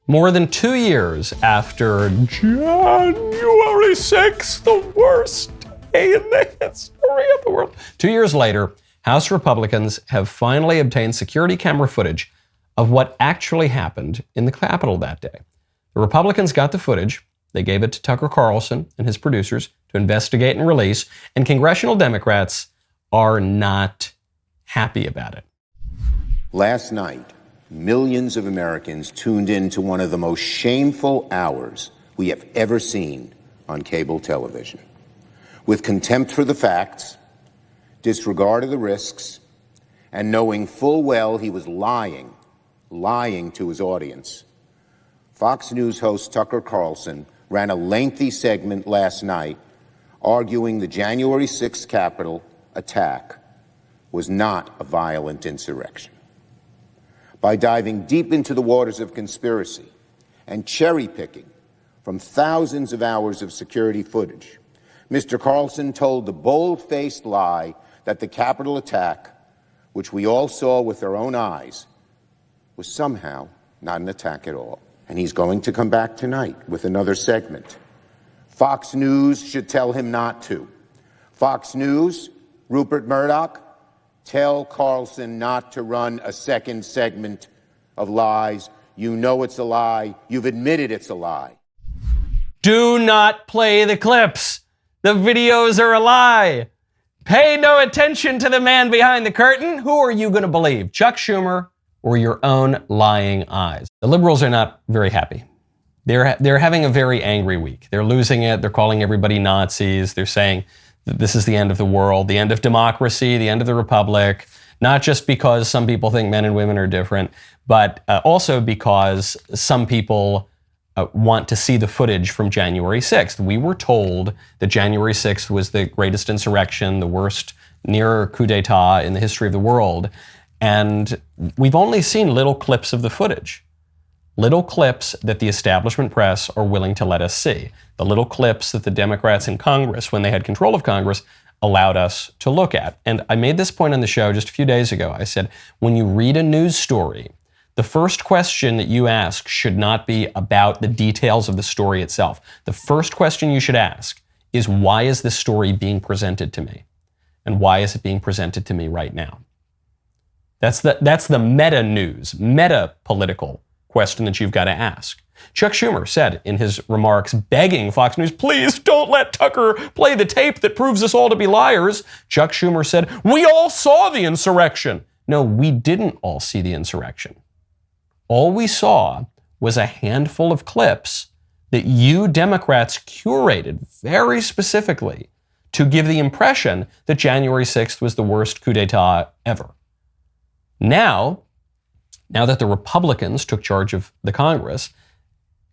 More than 2 years after January 6th, the worst day in the history of the world. 2 years later, House Republicans have finally obtained security camera footage of what actually happened in the Capitol that day. The Republicans got the footage. They gave it to Tucker Carlson and his producers to investigate and release, and congressional Democrats are not happy about it. Last night, millions of Americans tuned in to one of the most shameful hours we have ever seen on cable television. With contempt for the facts, disregard of the risks, and knowing full well he was lying to his audience, Fox News host Tucker Carlson ran a lengthy segment last night arguing the January 6th Capitol attack was not a violent insurrection. By diving deep into the waters of conspiracy and cherry-picking from thousands of hours of security footage, Mr. Carlson told the bold-faced lie that the Capitol attack, which we all saw with our own eyes, was somehow not an attack at all. And he's going to come back tonight with another segment. Fox News should tell him not to. Fox News, Rupert Murdoch, tell Carlson not to run a second segment of lies. You know it's a lie. You've admitted it's a lie. Do not play the clips. The videos are a lie. Pay no attention to the man behind the curtain. Who are you going to believe, Chuck Schumer or your own lying eyes? The liberals are not very happy. They're having a very angry week. They're losing it. They're calling everybody Nazis. They're saying that this is the end of the world, the end of democracy, the end of the republic, not just because some people think men and women are different, but also because some people want to see the footage from January 6th. We were told that January 6th was the greatest insurrection, the worst near coup d'etat in the history of the world. And we've only seen little clips of the footage. Little clips that the establishment press are willing to let us see. The little clips that the Democrats in Congress, when they had control of Congress, allowed us to look at. And I made this point on the show just a few days ago. I said, when you read a news story, the first question that you ask should not be about the details of the story itself. The first question you should ask is, why is this story being presented to me? And why is it being presented to me right now? That's the meta news, meta political question that you've got to ask. Chuck Schumer said in his remarks, begging Fox News, please don't let Tucker play the tape that proves us all to be liars. Chuck Schumer said, we all saw the insurrection. No, we didn't all see the insurrection. All we saw was a handful of clips that you Democrats curated very specifically to give the impression that January 6th was the worst coup d'etat ever. Now that the Republicans took charge of the Congress,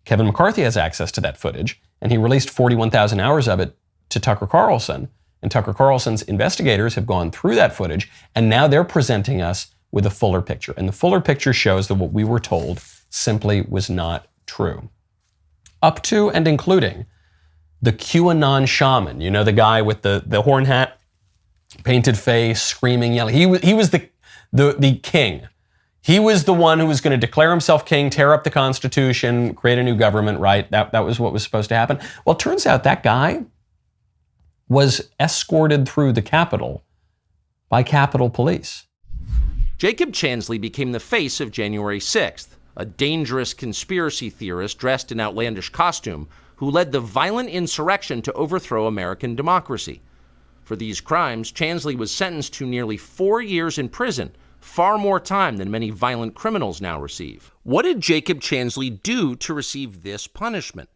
Kevin McCarthy has access to that footage, and he released 41,000 hours of it to Tucker Carlson. And Tucker Carlson's investigators have gone through that footage, and now they're presenting us with a fuller picture. And the fuller picture shows that what we were told simply was not true. Up to and including the QAnon shaman, you know, the guy with the horn hat, painted face, screaming, yelling. He was the king. He was the one who was going to declare himself king, tear up the Constitution, create a new government, right? That was what was supposed to happen. Well, it turns out that guy was escorted through the Capitol by Capitol Police. Jacob Chansley became the face of January 6th, a dangerous conspiracy theorist dressed in outlandish costume who led the violent insurrection to overthrow American democracy. For these crimes, Chansley was sentenced to nearly 4 years in prison, far more time than many violent criminals now receive. What did Jacob Chansley do to receive this punishment?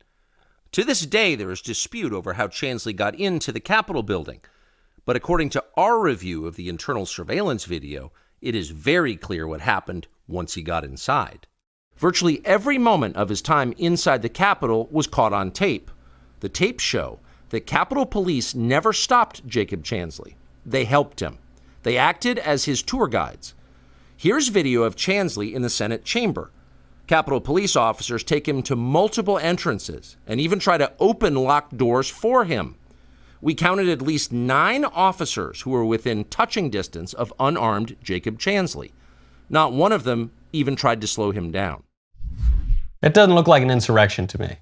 To this day, there is dispute over how Chansley got into the Capitol building. But according to our review of the internal surveillance video, it is very clear what happened once he got inside. Virtually every moment of his time inside the Capitol was caught on tape. The tapes show that Capitol Police never stopped Jacob Chansley. They helped him. They acted as his tour guides. Here's video of Chansley in the Senate chamber. Capitol Police officers take him to multiple entrances and even try to open locked doors for him. We counted at least 9 officers who were within touching distance of unarmed Jacob Chansley. Not one of them even tried to slow him down. It doesn't look like an insurrection to me.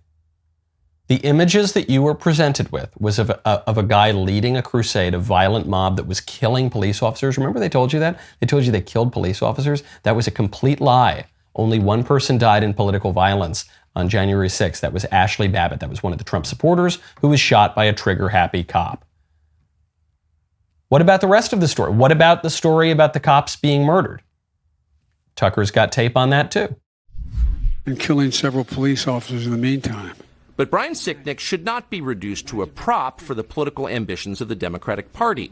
The images that you were presented with was of a guy leading a crusade, a violent mob that was killing police officers. Remember they told you that? They told you they killed police officers? That was a complete lie. Only one person died in political violence on January 6th. That was Ashley Babbitt. That was one of the Trump supporters who was shot by a trigger-happy cop. What about the rest of the story? What about the story about the cops being murdered? Tucker's got tape on that too. And killing several police officers in the meantime. But Brian Sicknick should not be reduced to a prop for the political ambitions of the Democratic Party.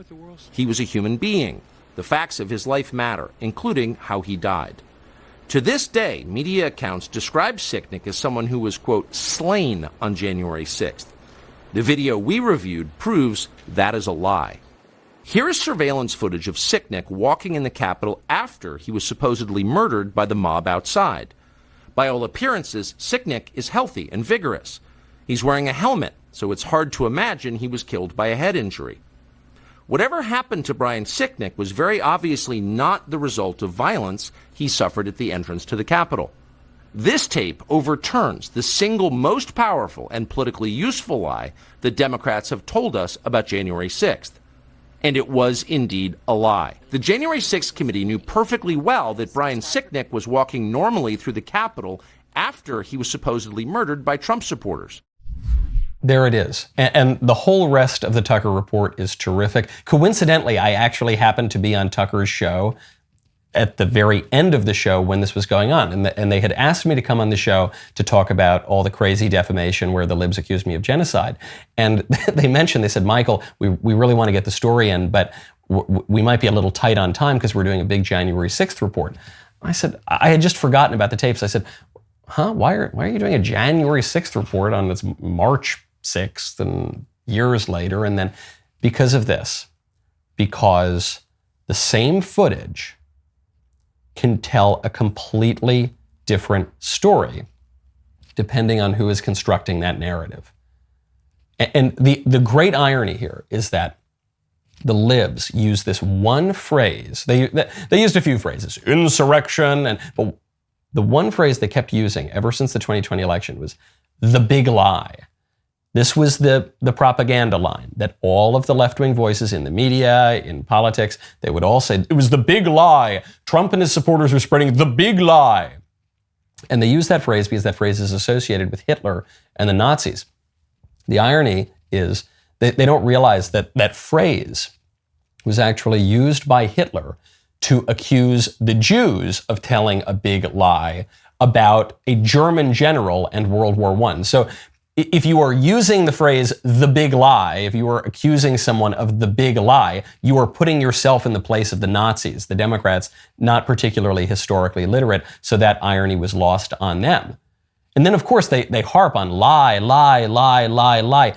He was a human being. The facts of his life matter, including how he died. To this day, media accounts describe Sicknick as someone who was, quote, slain on January 6th. The video we reviewed proves that is a lie. Here is surveillance footage of Sicknick walking in the Capitol after he was supposedly murdered by the mob outside. By all appearances, Sicknick is healthy and vigorous. He's wearing a helmet, so it's hard to imagine he was killed by a head injury. Whatever happened to Brian Sicknick was very obviously not the result of violence he suffered at the entrance to the Capitol. This tape overturns the single most powerful and politically useful lie the Democrats have told us about January 6th. And it was indeed a lie. The January 6th committee knew perfectly well that Brian Sicknick was walking normally through the Capitol after he was supposedly murdered by Trump supporters. There it is. And the whole rest of the Tucker report is terrific. Coincidentally, I actually happened to be on Tucker's show at the very end of the show when this was going on. And they had asked me to come on the show to talk about all the crazy defamation where the libs accused me of genocide. And they said, Michael, we really want to get the story in, but we might be a little tight on time because we're doing a big January 6th report. I said, I had just forgotten about the tapes. I said, why are you doing a January 6th report on this March 6th and years later? And then because of this, because the same footage can tell a completely different story depending on who is constructing that narrative. And the great irony here is that the libs use this one phrase. They used a few phrases, insurrection, but the one phrase they kept using ever since the 2020 election was the big lie. This was the propaganda line that all of the left-wing voices in the media, in politics, they would all say, it was the big lie. Trump and his supporters were spreading the big lie. And they use that phrase because that phrase is associated with Hitler and the Nazis. The irony is they don't realize that that phrase was actually used by Hitler to accuse the Jews of telling a big lie about a German general and World War I. So if you are using the phrase the big lie, if you are accusing someone of the big lie, you are putting yourself in the place of the Nazis, the Democrats, not particularly historically literate, so that irony was lost on them. And then, of course, they harp on lie, lie, lie, lie, lie.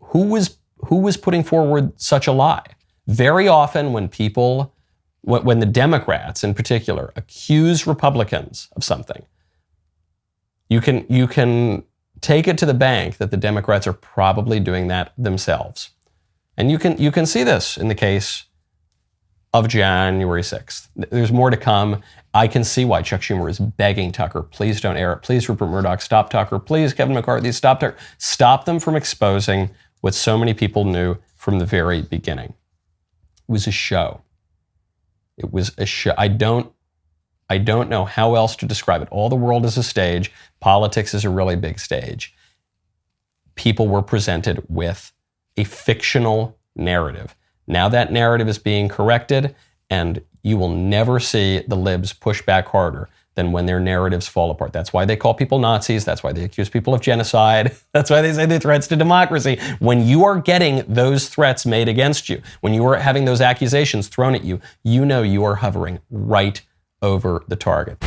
Who was putting forward such a lie? Very often when the Democrats in particular accuse Republicans of something, you can take it to the bank that the Democrats are probably doing that themselves. And you can see this in the case of January 6th. There's more to come. I can see why Chuck Schumer is begging Tucker, please don't air it. Please, Rupert Murdoch, stop Tucker. Please, Kevin McCarthy, stop Tucker. Stop them from exposing what so many people knew from the very beginning. It was a show. It was a show. I don't know how else to describe it. All the world is a stage. Politics is a really big stage. People were presented with a fictional narrative. Now that narrative is being corrected, and you will never see the libs push back harder than when their narratives fall apart. That's why they call people Nazis. That's why they accuse people of genocide. That's why they say they're threats to democracy. When you are getting those threats made against you, when you are having those accusations thrown at you, you know you are hovering right over the target.